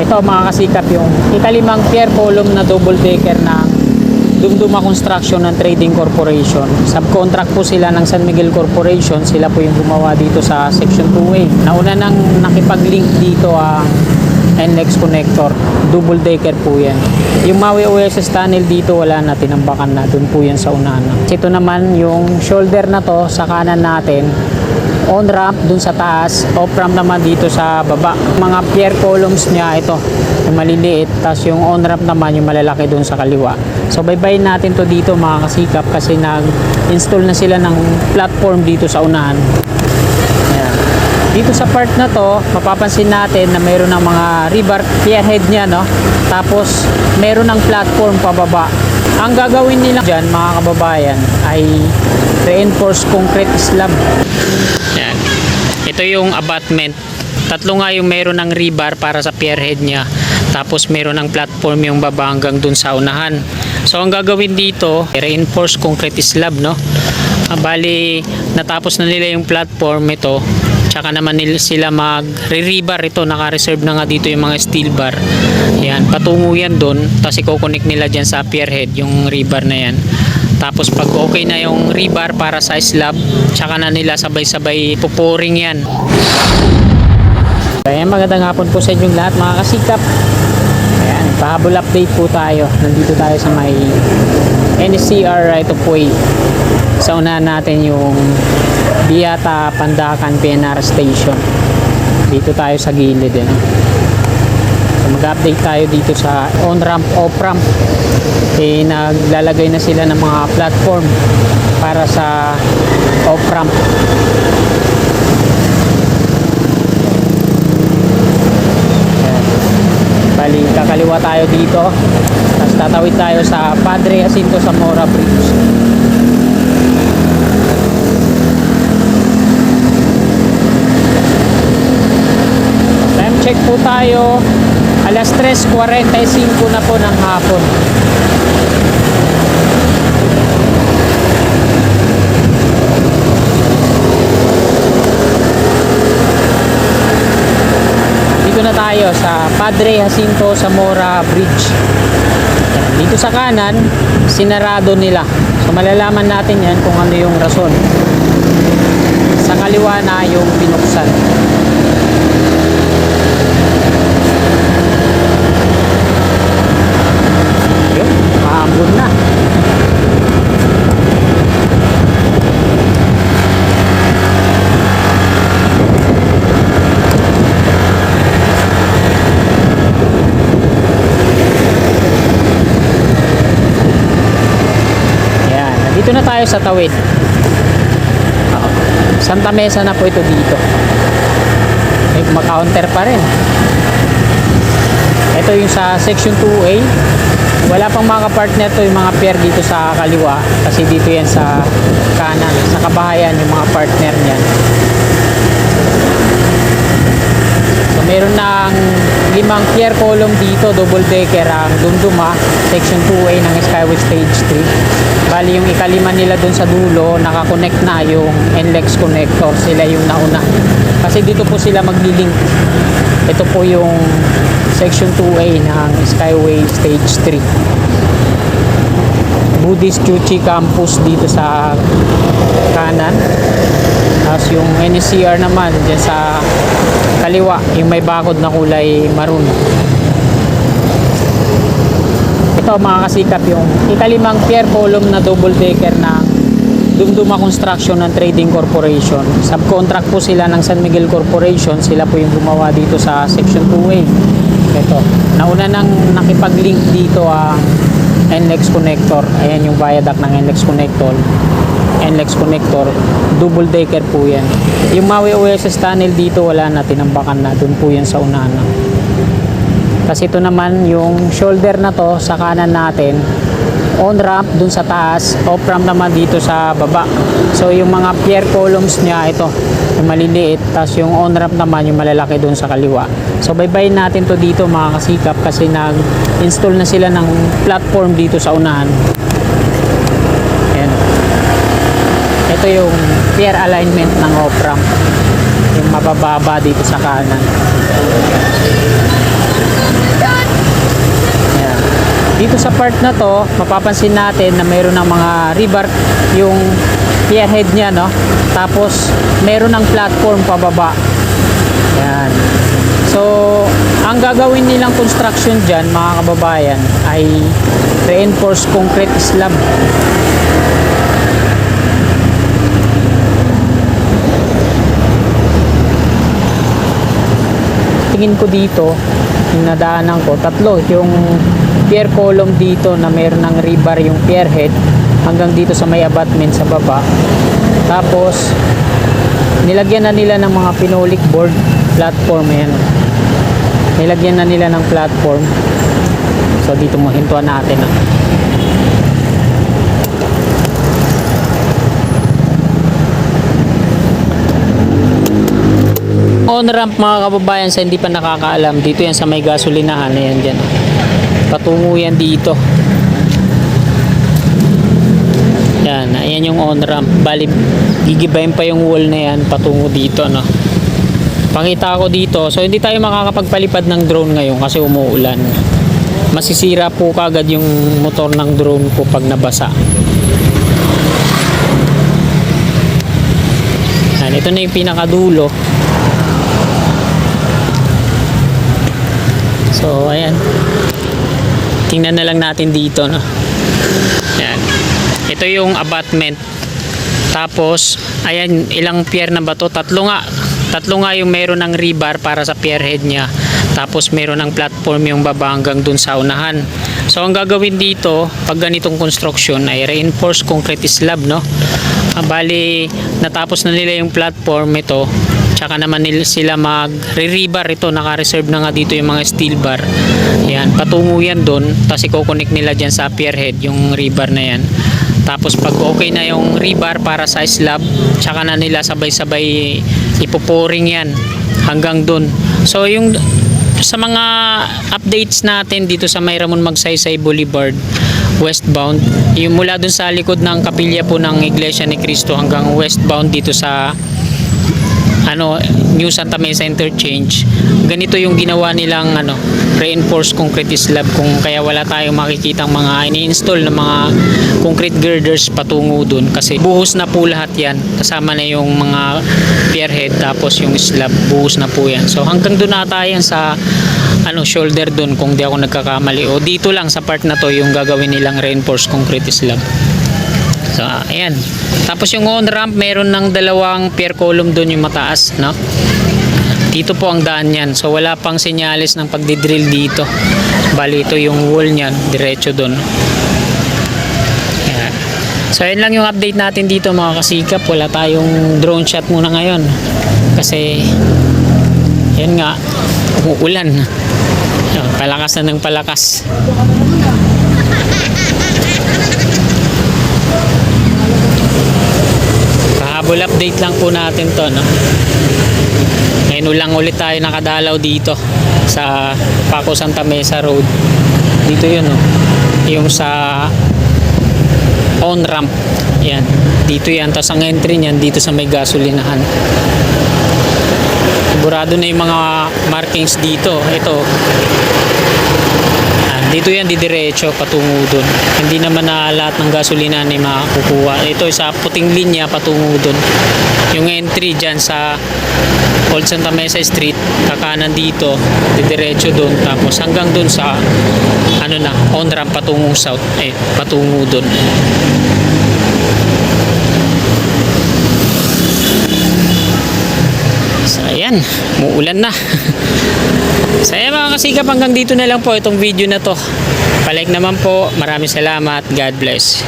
Ito mga kasikap, yung ikalimang pier column na double decker ng Dumduma Construction ng Trading Corporation. Subcontract po sila ng San Miguel Corporation. Sila po yung gumawa dito sa Section 2A. Nauna nang nakipag-link dito ang NLEX connector. Double decker po yan. Yung Maui OSS tunnel dito wala na, tinambakan na. Doon po yan sa unahan. Ito naman yung shoulder na to sa kanan natin. On ramp dun sa taas, off ramp naman dito sa baba. Mga pier columns niya ito, yung maliliit, tapos yung on ramp naman yung malalaki dun sa kaliwa. So baybayin natin to dito mga kasikap kasi nag-install na sila ng platform dito sa unahan. Ayan. Dito sa part na to, mapapansin natin na mayroon ng mga rebar pier head niya, no? Tapos mayroon ng platform pababa. Ang gagawin nila dyan mga kababayan ay reinforced concrete slab. Yan. Ito yung abutment. Tatlo nga yung meron ng rebar para sa pier head niya. Tapos meron ng platform yung baba hanggang dun sa unahan. So ang gagawin dito, reinforced concrete slab, no? Bali, natapos na nila yung platform ito. Tsaka naman sila mag-re-rebar ito. Naka-reserve na nga dito yung mga steel bar. Yan, patungo yan dun. Tapos i-connect nila dyan sa pier head yung rebar na yan. Tapos pag okay na yung rebar para sa slab, tsaka na nila sabay-sabay pupuring yan. Kaya magandang hapon po sa inyong lahat mga kasikap. Ayan, pahabol update po tayo. Nandito tayo sa may NCR right of way. Sa unahan natin yung Biata Pandacan PNR Station. Dito tayo sa gilid. So mag-update tayo dito sa on-ramp, off-ramp. Naglalagay na sila ng mga platform para sa off-ramp. Bali, kakaliwa tayo dito. Tapos tatawid tayo sa Padre Jacinto Zamora Bridge. Time check po tayo. Alas 3:45 na po ng hapon. Dito na tayo sa Padre Jacinto Zamora Bridge. Dito sa kanan, sinarado nila. So malalaman natin yan kung ano yung rason. Sa kaliwa na yung binuksan. Yun, maambon na. Dito na tayo sa tawid. Santa Mesa na po ito dito. May maka-counter pa rin. Ito yung sa section 2A. Wala pang mga partner to yung mga pier dito sa kaliwa. Kasi dito yan sa kanan. Sa kabahayan yung mga partner niyan. So meron ng 5 pier column dito, double decker ang Dumduma, section 2A ng Skyway Stage 3. Bali yung ikalima nila dun sa dulo, nakakonect na yung NLEX connector. Sila yung nauna. Kasi dito po sila magli-link. Ito po yung section 2A ng Skyway Stage 3. Buddhist Chuchi Campus dito sa kanan. Tapos yung NCR naman dyan sa kaliwa, yung may bakod na kulay maroon. Ito mga kasikap, yung ikalimang pier column na double decker ng Dumduma Construction ng Trading Corporation. Subcontract po sila ng San Miguel Corporation. Sila po yung gumawa dito sa Section 2A. Ito, nauna nang nakipag-link dito ang NLEX connector. Ayan yung viaduct ng NLEX connector. NLEX connector, double decker po yan. Yung Maui OSS tunnel dito wala na, tinambakan na. Doon po yan sa unahan. Kasi ito naman yung shoulder na to sa kanan natin, on ramp dun sa taas, off ramp naman dito sa baba. So yung mga pier columns niya ito, yung maliliit, tapos yung on ramp naman yung malalaki dun sa kaliwa. So baybayin natin to dito mga kasikap kasi nag-install na sila ng platform dito sa unahan. Ayan. Ito yung pier alignment ng off ramp, yung mabababa dito sa kanan. Dito sa part na to, mapapansin natin na mayroon ng mga rebar yung pierhead niya, no? Tapos mayroon ng platform pababa. Yan. So, ang gagawin nilang construction dyan, mga kababayan, ay reinforced concrete slab. Tingin ko dito, yung nadaanan ko, tatlo yung pier column dito na mayroon ng rebar yung pier head hanggang dito sa may abutment sa baba. Tapos nilagyan na nila ng mga pinolik board platform. Ayan, nilagyan na nila ng platform. So dito mo hintuan natin, on ramp, mga kababayan, sa hindi pa nakakaalam, dito yan sa may gasolinahan. Ayan dyan, patungo yan dito. Yan, ayan yung on ramp. Bali, gigibayin pa yung wall na yan patungo dito, no? Pakita ko dito. So hindi tayo makakapagpalipad ng drone ngayon kasi umuulan. Masisira po kagad yung motor ng drone ko pag nabasa. Yan, ito na yung pinakadulo. So ayan, tingnan na lang natin dito, no? Ayan, ito yung abutment. Tapos ayan, ilang pier na ba to? Tatlo nga yung meron ng rebar para sa pier head nya. Tapos meron ng platform yung baba hanggang dun sa unahan. So ang gagawin dito pag ganitong construction ay reinforced concrete slab, no? Bali, natapos na nila yung platform ito. Tsaka naman sila mag-rebar ito. Naka-reserve na nga dito yung mga steel bar. Yan, patungo yan doon. Tapos i-connect nila dyan sa pier head yung rebar na yan. Tapos pag okay na yung rebar para sa slab, tsaka na nila sabay-sabay ipoporing yan hanggang doon. So yung sa mga updates natin dito sa may Ramon Magsaysay Boulevard westbound, yung mula doon sa likod ng kapilya po ng Iglesia ni Cristo hanggang westbound dito sa New Santa Mesa Interchange, ganito yung ginawa nilang reinforced concrete slab, kung kaya wala tayong makikitang mga ini-install na mga concrete girders patungo dun kasi buhos na po lahat yan, kasama na yung mga pier head tapos yung slab, buhos na po yan. So hanggang dun ata yan sa shoulder dun kung di ako nagkakamali, o dito lang sa part na to yung gagawin nilang reinforced concrete slab. So ayan, tapos yung on ramp meron ng dalawang pier column doon yung mataas, no? Dito po ang daan yan. So wala pang senyales ng pagdidrill dito. Bali ito yung wall niyan, diretso doon. Ayan. So ayan lang yung update natin dito, mga kasikap. Wala tayong drone shot muna ngayon kasi yan nga, umuulan. Palakas na ng palakas. Pahabol update lang po natin to, no? Ngayon lang ulit tayo nakadalaw dito sa Paco Santa Mesa Road. Dito yun, no? Yung sa on ramp. Yan, dito yan. Tapos ang entry niyan dito sa may gasolinahan. Sigurado na yung mga markings dito. Ito, dito yan didiretso patungo dun. Hindi naman na lahat ng gasolina ay makukuha. Ito sa puting linya patungo dun. Yung entry dyan sa Old Santa Mesa Street, kakanan dito, didiretso dun. Tapos hanggang dun sa on ramp patungong south, patungo dun. So ayan, muulan na. So ayan, mga kasikap, hanggang dito na lang po itong video na to. Palike naman po. Maraming salamat. God bless.